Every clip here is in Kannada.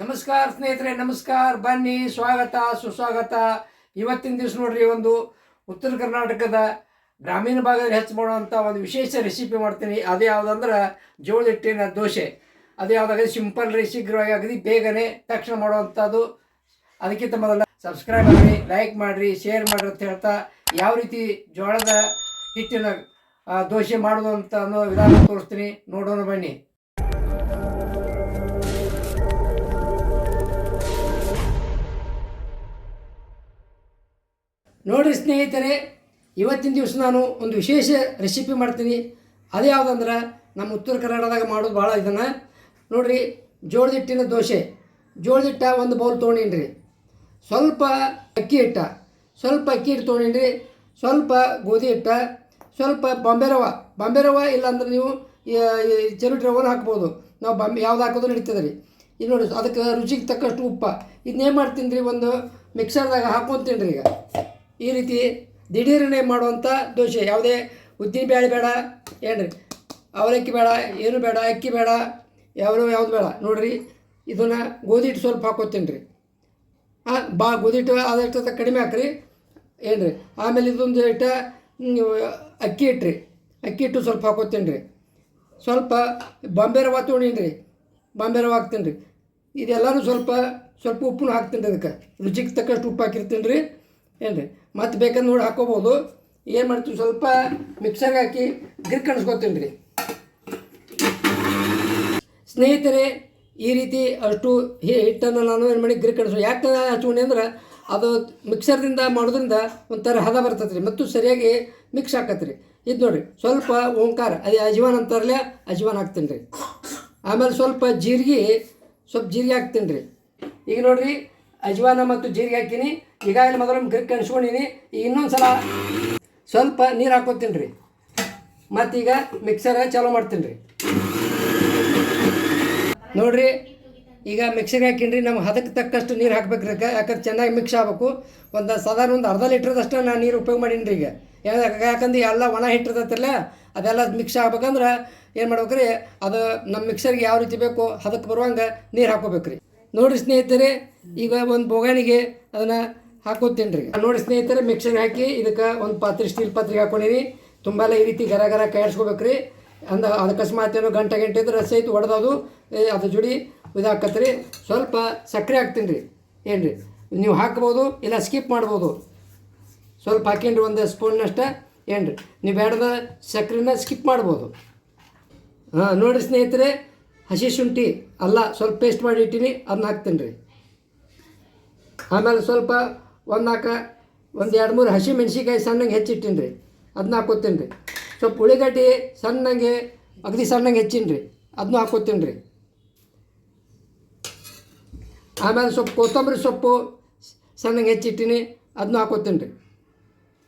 ನಮಸ್ಕಾರ ಸ್ನೇಹಿತರೆ, ನಮಸ್ಕಾರ. ಬನ್ನಿ, ಸ್ವಾಗತ ಸುಸ್ವಾಗತ. ಇವತ್ತಿನ ದಿವಸ ನೋಡ್ರಿ, ಒಂದು ಉತ್ತರ ಕರ್ನಾಟಕದ ಗ್ರಾಮೀಣ ಭಾಗದಲ್ಲಿ ಹೆಚ್ಚು ಮಾಡುವಂಥ ಒಂದು ವಿಶೇಷ ರೆಸಿಪಿ ಮಾಡ್ತೀನಿ. ಅದೇ ಯಾವುದಂದ್ರೆ ಜೋಳದ ಹಿಟ್ಟಿನ ದೋಸೆ. ಅದೇ ಯಾವುದಾಗಲಿ ಸಿಂಪಲ್ ರೀ, ಶೀಘ್ರವಾಗಿ ಅಗದಿ ಬೇಗನೆ ತಕ್ಷಣ ಮಾಡುವಂಥದ್ದು. ಅದಕ್ಕಿಂತ ಮೊದಲು ಸಬ್ಸ್ಕ್ರೈಬ್ ಮಾಡಿರಿ, ಲೈಕ್ ಮಾಡಿರಿ, ಶೇರ್ ಮಾಡಿರಿ ಅಂತ ಹೇಳ್ತಾ, ಯಾವ ರೀತಿ ಜೋಳದ ಹಿಟ್ಟಿನ ದೋಸೆ ಮಾಡೋದು ಅಂತ ಅನ್ನೋ ವಿಧಾನ ತೋರಿಸ್ತೀನಿ. ನೋಡೋಣ ಬನ್ನಿ. ನೋಡಿರಿ ಸ್ನೇಹಿತರೆ, ಇವತ್ತಿನ ದಿವಸ ನಾನು ಒಂದು ವಿಶೇಷ ರೆಸಿಪಿ ಮಾಡ್ತೀನಿ. ಅದು ಯಾವುದಂದ್ರೆ ನಮ್ಮ ಉತ್ತರ ಕನ್ನಡದಾಗ ಮಾಡೋದು ಭಾಳ ಇದನ್ನು ನೋಡಿರಿ. ಜೋಳದ ಹಿಟ್ಟಿನ ದೋಸೆ. ಜೋಳದ ಹಿಟ್ಟ ಒಂದು ಬೌಲ್ ತೊಗೊಂಡಿನ್ರಿ. ಸ್ವಲ್ಪ ಅಕ್ಕಿ ಹಿಟ್ಟು ತೊಗೊಂಡಿನ್ರಿ. ಸ್ವಲ್ಪ ಗೋಧಿ ಹಿಟ್ಟ, ಸ್ವಲ್ಪ ಬಾಂಬೆ ರವೆ ಇಲ್ಲಾಂದ್ರೆ ನೀವು ಚರುಟ್ ರವನ ಹಾಕ್ಬೋದು. ನಾವು ಯಾವ್ದು ಹಾಕೋದು ನಡೀತದೆ ರೀ. ಇದು ನೋಡಿ, ಅದಕ್ಕೆ ರುಚಿಗೆ ತಕ್ಕಷ್ಟು ಉಪ್ಪ. ಇದನ್ನೇನು ಮಾಡ್ತೀನಿ ರೀ, ಒಂದು ಮಿಕ್ಸರ್ದಾಗ ಹಾಕ್ಕೊತೀನಿ ರೀ. ಈಗ ಈ ರೀತಿ ದಿಢೀರನೆ ಮಾಡುವಂಥ ದೋಸೆ. ಯಾವುದೇ ಉದ್ದಿನ ಬೇಳೆ ಬೇಡ, ಏನ್ರಿ ಅವಲಕ್ಕಿ ಬೇಡ, ಏನು ಬೇಡ, ಅಕ್ಕಿ ಬೇಡ, ಯಾವುದು ಬೇಡ. ನೋಡಿರಿ, ಇದನ್ನು ಗೋಧಿ ಹಿಟ್ಟು ಸ್ವಲ್ಪ ಹಾಕೋತೀನಿ ರೀ. ಗೋಧಿ ಹಿಟ್ಟು ಆದಷ್ಟು ಕಡಿಮೆ ಹಾಕ್ರಿ, ಏನ್ರಿ. ಆಮೇಲೆ ಇದೊಂದು ಹಿಟ್ಟ ಅಕ್ಕಿ ಹಿಟ್ಟು ಸ್ವಲ್ಪ ಹಾಕೋತೀನಿ ರೀ. ಸ್ವಲ್ಪ ಬಾಂಬೆ ರವೆ ತೊಗೊಂಡೀನಿ ರೀ, ಬಾಂಬೆ ರವೆ ಹಾಕ್ತೀನಿ ರೀ. ಇದೆಲ್ಲನೂ ಸ್ವಲ್ಪ ಉಪ್ಪನ್ನು ಹಾಕ್ತೀನಿ ರೀ. ಅದಕ್ಕೆ ರುಚಿಗೆ ತಕ್ಕಷ್ಟು ಉಪ್ಪು ಹಾಕಿರ್ತೀನಿ ರೀ, ಏನ್ರಿ. ಮತ್ತು ಬೇಕಂದ್ರೆ ನೋಡಿ ಹಾಕೋಬೋದು. ಏನು ಮಾಡ್ತೀವಿ, ಸ್ವಲ್ಪ ಮಿಕ್ಸರ್ಗೆ ಹಾಕಿ ಕಣಿಸ್ಕೊತೀನಿ ರೀ. ಸ್ನೇಹಿತರೆ, ಈ ರೀತಿ ಅಷ್ಟು ಹಿಟ್ಟನ್ನು ನಾನು ಏನು ಮಾಡಿ ಕಣಿಸೋ. ಯಾಕೆ ಹಚ್ಕೊಂಡೆ ಅಂದ್ರೆ ಅದು ಮಿಕ್ಸರ್ದಿಂದ ಮಾಡೋದ್ರಿಂದ ಒಂಥರ ಹದ ಬರ್ತದೆ ರೀ, ಮತ್ತು ಸರಿಯಾಗಿ ಮಿಕ್ಸ್ ಆಕತ್ತೆ ರೀ. ಇದು ನೋಡಿರಿ, ಸ್ವಲ್ಪ ಓಂಕಾರ, ಅದು ಅಜ್ವಾನ್ ಅಂತಾರಲ್ಲ, ಅಜ್ವಾನ್ ಹಾಕ್ತೀನಿ ರೀ. ಆಮೇಲೆ ಸ್ವಲ್ಪ ಜೀರಿಗೆ ಹಾಕ್ತೀನಿ ರೀ. ಈಗ ನೋಡಿರಿ, ಅಜ್ವಾನ ಮತ್ತು ಜೀರಿಗೆ ಹಾಕೀನಿ. ಈಗಾಗಲೇ ಮೊದಲು ಕಣಿಸ್ಕೊಂಡೀನಿ. ಈಗ ಇನ್ನೊಂದು ಸಲ ಸ್ವಲ್ಪ ನೀರು ಹಾಕೋತೀನಿ ರೀ. ಮತ್ತೀಗ ಮಿಕ್ಸರ್ ಚಾಲೂ ಮಾಡ್ತೀನಿ ರೀ. ನೋಡಿರಿ, ಈಗ ಮಿಕ್ಸರ್ಗೆ ಹಾಕೀನಿ ರೀ. ನಮ್ಗೆ ಹದಕ್ಕೆ ತಕ್ಕಷ್ಟು ನೀರು ಹಾಕ್ಬೇಕು ರೀ, ಯಾಕಂದ್ರೆ ಚೆನ್ನಾಗಿ ಮಿಕ್ಸ್ ಆಗಬೇಕು. ಸಾಧಾರಣ ಒಂದು ಅರ್ಧ ಲೀಟ್ರದಷ್ಟು ನಾನು ನೀರು ಉಪಯೋಗ ಮಾಡೀನಿ ರೀ. ಈಗ ಯಾಕಂದ್ರೆ ಎಲ್ಲ ಒಣ ಹಿಟ್ಟಿರ್ತೈತಿಲ್ಲ, ಅದೆಲ್ಲ ಮಿಕ್ಸ್ ಆಗ್ಬೇಕಂದ್ರೆ ಏನು ಮಾಡ್ಬೇಕು ರೀ, ಅದು ನಮ್ಮ ಮಿಕ್ಸರ್ಗೆ ಯಾವ ರೀತಿ ಬೇಕು ಹದಕ್ಕೆ ಬರುವಂಗೆ ನೀರು ಹಾಕೋಬೇಕು ರೀ. ನೋಡಿರಿ ಸ್ನೇಹಿತರೆ, ಈಗ ಒಂದು ಬೋಗಾಣಿಗೆ ಅದನ್ನು ಹಾಕೋತೀನಿ ರೀ. ನೋಡಿ ಸ್ನೇಹಿತರೆ, ಮಿಕ್ಸರ್ಗೆ ಹಾಕಿ ಇದಕ್ಕೆ ಒಂದು ಸ್ಟೀಲ್ ಪಾತ್ರೆಗೆ ಹಾಕೊಂಡಿನಿ. ತುಂಬ ಈ ರೀತಿ ಗರ ಕಾಯಿಸ್ಕೋಬೇಕು ರೀ. ಅದು ಅಕಸ್ಮಾತ್ ಏನೋ ಗಂಟೆ ಇದ್ರೆ ರಸ ಹೊಡೆದದು ಅದ್ರ ಜೋಡಿ ಇದಾಕತ್ತೆ ರೀ. ಸ್ವಲ್ಪ ಸಕ್ಕರೆ ಹಾಕ್ತೀನಿ ರೀ, ಏನು ರೀ. ನೀವು ಹಾಕ್ಬೋದು, ಇಲ್ಲ ಸ್ಕಿಪ್ ಮಾಡ್ಬೋದು. ಸ್ವಲ್ಪ ಹಾಕೀನಿ ಒಂದು ಸ್ಪೂನ್ನಷ್ಟು, ಏನು ರೀ. ನೀವು ಬೇಡದ ಸಕ್ಕರೆನ ಸ್ಕಿಪ್ ಮಾಡ್ಬೋದು. ನೋಡಿರಿ ಸ್ನೇಹಿತರೆ, ಹಸಿ ಶುಂಠಿ ಅಲ್ಲ ಸ್ವಲ್ಪ ಪೇಸ್ಟ್ ಮಾಡಿ ಇಟ್ಟೀನಿ, ಅದನ್ನ ಹಾಕ್ತೀನಿ ರೀ. ಆಮೇಲೆ ಸ್ವಲ್ಪ ಒಂದು 2-3 ಹಸಿ ಮೆಣಸಿನ್ಕಾಯಿ ಸಣ್ಣಗೆ ಹೆಚ್ಚಿಟ್ಟೀನಿ ರೀ, ಅದನ್ನ ಹಾಕೋತೀನಿ ರೀ. ಸ್ವಲ್ಪ ಉಳ್ಳಿಗಡ್ಡಿ ಅಗದಿ ಸಣ್ಣಗೆ ಹೆಚ್ಚೀನಿ ರೀ, ಅದನ್ನೂ ಹಾಕೋತೀನಿ ರೀ. ಆಮೇಲೆ ಸ್ವಲ್ಪ ಕೊತ್ತಂಬರಿ ಸೊಪ್ಪು ಸಣ್ಣಗೆ ಹೆಚ್ಚಿಟ್ಟೀನಿ, ಅದನ್ನೂ ಹಾಕೋತೀನಿ ರೀ.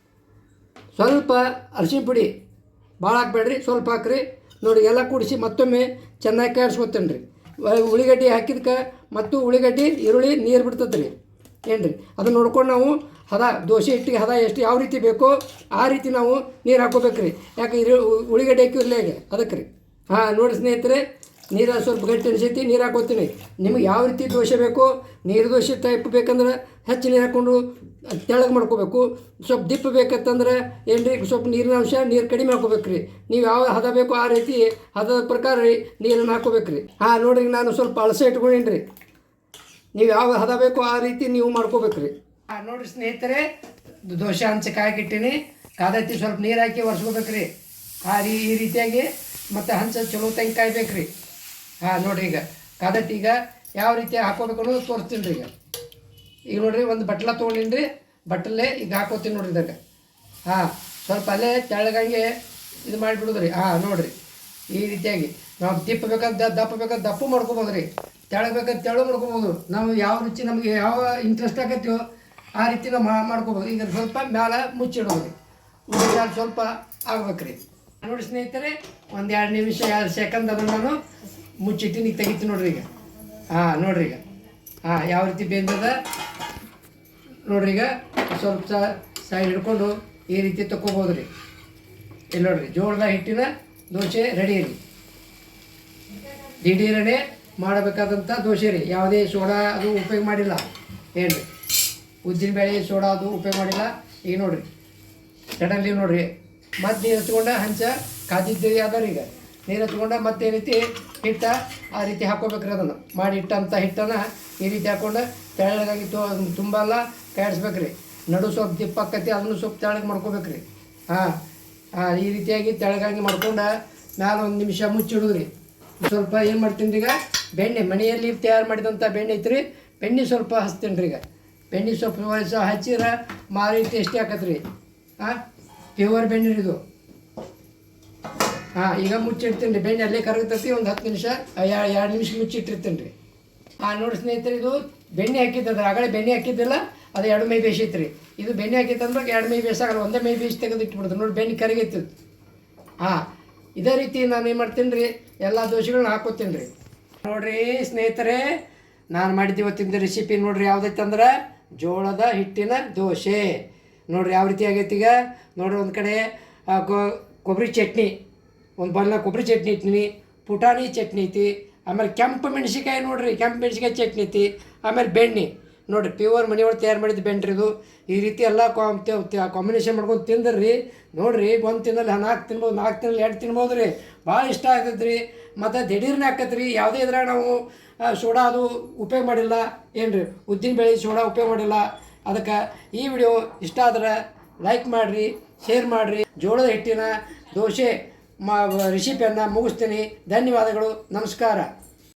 ಸ್ವಲ್ಪ ಅರಿಶಿನ ಪುಡಿ ಭಾಳ ಹಾಕ್ಬೇಡ್ರಿ, ಸ್ವಲ್ಪ ಹಾಕ್ರಿ. ನೋಡಿ, ಎಲ್ಲ ಕೂಡಿಸಿ ಮತ್ತೊಮ್ಮೆ ಚೆನ್ನಾಗಿ ಕಾಯಿಸ್ಕೊತೀನಿ ರೀ. ಉಳ್ಳಿಗಡ್ಡಿ ಹಾಕಿದ್ಕೆ ಮತ್ತು ಉಳ್ಳಿಗಡ್ಡಿ ಈರುಳ್ಳಿ ನೀರು ಬಿಡ್ತದೆ ರೀ, ಏನು ರೀ. ಅದನ್ನು ನೋಡ್ಕೊಂಡು ನಾವು ದೋಸೆ ಹಿಟ್ಟಿಗೆ ಎಷ್ಟು ಯಾವ ರೀತಿ ಬೇಕೋ ಆ ರೀತಿ ನಾವು ನೀರು ಹಾಕೋಬೇಕು ರೀ. ಯಾಕೆ ಉಳ್ಳಿಗಡ್ಡಿ ಹಾಕಿರಲಿ ಹೇಗೆ ಅದಕ್ಕೆ ರೀ. ನೋಡಿ ಸ್ನೇಹಿತರೆ, ನೀರು ಸ್ವಲ್ಪ ಗಟ್ಟಿ ಅನಿಸೈತಿ, ನೀರು ಹಾಕೋತೀನಿ. ನಿಮಗೆ ಯಾವ ರೀತಿ ದೋಸೆ ಬೇಕೋ, ನೀರು ದೋಸೆ ಟೈಪ್ ಬೇಕಂದ್ರೆ ಹೆಚ್ಚು ನೀರು ಹಾಕ್ಕೊಂಡು ತೆಳಗೆ ಮಾಡ್ಕೋಬೇಕು. ಸ್ವಲ್ಪ ದಿಪ್ಪ ಬೇಕಂತಂದ್ರೆ ಏನು ರೀ, ಸ್ವಲ್ಪ ನೀರಿನ ಅಂಶ ನೀರು ಕಡಿಮೆ ಹಾಕೋಬೇಕು ರೀ. ನೀವು ಯಾವ ಹದ ಬೇಕೋ ಆ ರೀತಿ ಹದದ ಪ್ರಕಾರ ರೀ ನೀರನ್ನು ಹಾಕೋಬೇಕು ರೀ. ನೋಡಿರಿ, ನಾನು ಸ್ವಲ್ಪ ಅಳಸೆ ಇಟ್ಕೊಂಡೀನಿ ರೀ. ನೀವು ಯಾವ ಹದ ಬೇಕೋ ಆ ರೀತಿ ನೀವು ಮಾಡ್ಕೋಬೇಕು ರೀ. ನೋಡಿರಿ ಸ್ನೇಹಿತರೆ, ದೋಸೆ ಹಂಚಕ್ಕೆ ಹಾಕಿಟ್ಟೀನಿ. ಕಾದೈತಿ, ಸ್ವಲ್ಪ ನೀರು ಹಾಕಿ ಒರೆಸ್ಕೋಬೇಕು ರೀ. ಈ ರೀತಿಯಾಗಿ ಮತ್ತು ಹಂಚ ಚಲೋ ತಂಗಿ ಕಾಯ್ಬೇಕು ರೀ. ನೋಡಿರಿ, ಈಗ ಕಾದೈತಿ. ಈಗ ಯಾವ ರೀತಿ ಹಾಕೋಬೇಕು ಅನ್ನೋದು ತೋರಿಸ್ತೀನಿ ರೀ. ಈಗ ನೋಡಿರಿ, ಒಂದು ಬಟ್ಲ ತೊಗೊಂಡಿನಿ ರೀ. ಬಟ್ಟಲೇ ಈಗ ಹಾಕೋತೀನಿ ನೋಡಿರಿ ಇದಾಗ. ಸ್ವಲ್ಪ ಅಲ್ಲೇ ತೆಳಗಂಗೆ ಇದು ಮಾಡಿಬಿಡೋದು ರೀ. ನೋಡಿರಿ, ಈ ರೀತಿಯಾಗಿ ನಾವು ದಪ್ಪ ದಪ್ಪು ಮಾಡ್ಕೊಬೋದು ರೀ, ತೆಳಗೆ ತೆಳು ಮಾಡ್ಕೊಬೋದು. ನಾವು ಯಾವ ರುಚಿ ನಮಗೆ ಯಾವ ಇಂಟ್ರೆಸ್ಟ್ ಆಗತ್ತೀವೋ ಆ ರೀತಿ ನಾವು ಮಾಡ್ಕೊಬೋದು. ಈಗ ಸ್ವಲ್ಪ ಮ್ಯಾಲೆ ಮುಚ್ಚಿಡೋದು ರೀ. ಮ್ಯಾಲೆ ಸ್ವಲ್ಪ ಆಗ್ಬೇಕು ರೀ. ನೋಡಿ ಸ್ನೇಹಿತರೆ, 1-2 ನಿಮಿಷ 2 ಸೆಕೆಂಡ್ ಅದನ್ನು ನಾನು ಮುಚ್ಚಿಟ್ಟಿನಿ. ಈಗ ತೆಗಿತೀನಿ ನೋಡ್ರಿ. ಈಗ ನೋಡ್ರಿ, ಈಗ ಯಾವ ರೀತಿ ಬೆಂದದ ನೋಡ್ರಿ. ಈಗ ಸ್ವಲ್ಪ ಸೈಡ್ ಹಿಡ್ಕೊಂಡು ಈ ರೀತಿ ತಗೋಬೋದು ರೀ. ಇಲ್ಲಿ ನೋಡ್ರಿ, ಜೋಳದ ಹಿಟ್ಟಿನ ದೋಸೆ ರೆಡಿ ರೀ. ದಿಢೀರನೆ ಮಾಡಬೇಕಾದಂಥ ದೋಸೆ ರೀ. ಯಾವುದೇ ಸೋಡಾ ಅದು ಉಪಯೋಗ ಮಾಡಿಲ್ಲ ಏನು ರೀ, ಉದ್ದಿನಬೇಳೆ ಸೋಡಾ ಅದು ಉಪಯೋಗ ಮಾಡಿಲ್ಲ. ಈಗ ನೋಡಿರಿ ಸಡನ್ಲಿ ನೋಡಿರಿ ಮತ್ತು ನೀರು ಹಚ್ಕೊಂಡು ಹಂಚ ಕಾದಿದ್ದು ಅದಾರ. ಈಗ ನೀರು ಹಚ್ಕೊಂಡು ಮತ್ತೆ ಏನೈತಿ ಹಿಟ್ಟ ಆ ರೀತಿ ಹಾಕ್ಕೋಬೇಕ್ರಿ. ಅದನ್ನು ಮಾಡಿ ಇಟ್ಟಂಥ ಹಿಟ್ಟನ್ನು ಈ ರೀತಿ ಹಾಕ್ಕೊಂಡು ತೆಳ್ಳಗಾಗಿ ತುಂಬಲ್ಲ ಕಾಯಿಸ್ಬೇಕ್ರಿ. ನಡು ಸ್ವಲ್ಪ ದಿಪ್ಪ ಆಕತಿ, ಅದನ್ನು ಸ್ವಲ್ಪ ತೆಳ್ಳಗೆ ಮಾಡ್ಕೋಬೇಕ್ರಿ. ಹಾಂ ಈ ರೀತಿಯಾಗಿ ತೆಳ್ಳಗಾಗಿ ಮಾಡ್ಕೊಂಡು ಮ್ಯಾಲೆ ಒಂದು ನಿಮಿಷ ಮುಚ್ಚಿಡುದ್ರಿ. ಸ್ವಲ್ಪ ಏನು ಮಾಡ್ತೀನಿ ರೀ, ಈಗ ಬೆಣ್ಣೆ ಮನೆಯಲ್ಲಿ ತಯಾರು ಮಾಡಿದಂಥ ಬೆಣ್ಣೆ ಐತ್ರಿ, ಬೆಣ್ಣೆ ಸ್ವಲ್ಪ ಹಚ್ತೀನಿ ರೀ. ಈಗ ಬೆಣ್ಣೆ ಸ್ವಲ್ಪ ಹಚ್ಚಿದ್ರೆ ಮಾರಿ ಟೇಸ್ಟಿ ಆಕತ್ರಿ. ಪ್ಯೂರ್ ಬೆಣ್ಣೆ ಇದು. ಈಗ ಮುಚ್ಚಿಡ್ತೀನಿ ರೀ. ಬೆಣ್ಣೆ ಅಲ್ಲೇ ಕರಗತೈತಿ. ಒಂದು 10 ನಿಮಿಷ 2 ನಿಮಿಷ ಮುಚ್ಚಿಟ್ಟಿರ್ತೀನಿ ರೀ. ನೋಡಿ ಸ್ನೇಹಿತರೆ, ಇದು ಬೆಣ್ಣೆ ಹಾಕಿದ್ದದ. ಆಗಲೇ ಬೆಣ್ಣೆ ಹಾಕಿದ್ದಿಲ್ಲ, ಅದು 2 ಮೈ ಬೇಯಿಸೈತೆ ರೀ. ಇದು ಬೆಣ್ಣೆ ಹಾಕಿತ್ತಂದ್ರೆ 2 ಮೈ ಬೇಯಿಸಾಗಲ್ಲ, ಒಂದೇ ಮೈ ಬೇಯಿಸಿ ತೆಗೆದು ಇಟ್ಬಿಡ್ತೀನಿ ನೋಡಿ. ಬೆಣ್ಣೆ ಕರಗೈತಿ. ಇದೇ ರೀತಿ ನಾನು ಏನು ಮಾಡ್ತೀನಿ ರೀ, ಎಲ್ಲ ದೋಸೆಗಳನ್ನ ಹಾಕೋತೀನಿ ರೀ. ನೋಡಿರಿ ಸ್ನೇಹಿತರೆ, ನಾನು ಮಾಡಿದ್ದು ಇವತ್ತಿನ ರೆಸಿಪಿ ನೋಡಿರಿ ಯಾವುದೈತೆ ಅಂದ್ರೆ ಜೋಳದ ಹಿಟ್ಟಿನ ದೋಸೆ. ನೋಡಿರಿ ಯಾವ ರೀತಿ ಆಗೈತಿ. ಈಗ ನೋಡಿರಿ ಒಂದು ಕಡೆ ಕೊಬ್ಬರಿ ಚಟ್ನಿ, ಒಂದು ಬಲ್ಲ ಕೊಬ್ಬರಿ ಚಟ್ನಿ ಇಟ್ಟಿನಿ, ಪುಟಾಣಿ ಚಟ್ನಿ ಐತಿ, ಆಮೇಲೆ ಕೆಂಪು ಮೆಣಸಿಕಾಯಿ ನೋಡಿರಿ, ಕೆಂಪು ಮೆಣಸಿಕಾಯಿ ಚಟ್ನಿ ಐತಿ, ಆಮೇಲೆ ಬೆಣ್ಣೆ ನೋಡಿರಿ ಪ್ಯೂರ್ ಮನೆಯೊಳಗೆ ತಯಾರು ಮಾಡಿದ್ದು ಬೆಣ್ಣೆ ಇದು. ಈ ರೀತಿ ಎಲ್ಲ ಕಾಂಬಿನೇಷನ್ ಮಾಡ್ಕೊಂಡು ತಿಂದ್ರಿ ನೋಡಿರಿ. ಒಂದು ತಿನ್ನಲ್ಲ 4 ತಿನ್ಬೋದು, 4 ತಿನ್ನಲ್ಲ 2 ತಿನ್ಬೋದು ರೀ. ಭಾಳ ಇಷ್ಟ ಆಗ್ತೈತೆ ರೀ. ಮತ್ತು ದಿಢೀರ್ನೇ ಆಕತ್ತೆ ರೀ. ಯಾವುದೇ ಇದ್ರಾಗ ನಾವು ಸೋಡಾ ಅದು ಉಪಯೋಗ ಮಾಡಿಲ್ಲ ಏನು ರೀ, ಉದ್ದಿನಬೇಳೆ ಸೋಡಾ ಉಪಯೋಗ ಮಾಡಿಲ್ಲ. ಅದಕ್ಕೆ ಈ ವಿಡಿಯೋ ಇಷ್ಟ ಆದ್ರೆ ಲೈಕ್ ಮಾಡಿರಿ, ಶೇರ್ ಮಾಡಿರಿ. ಜೋಳದ ಹಿಟ್ಟಿನ ದೋಸೆ ರೆಸಿಪಿಯನ್ನು ಮುಗಿಸ್ತೀನಿ. ಧನ್ಯವಾದಗಳು, ನಮಸ್ಕಾರ.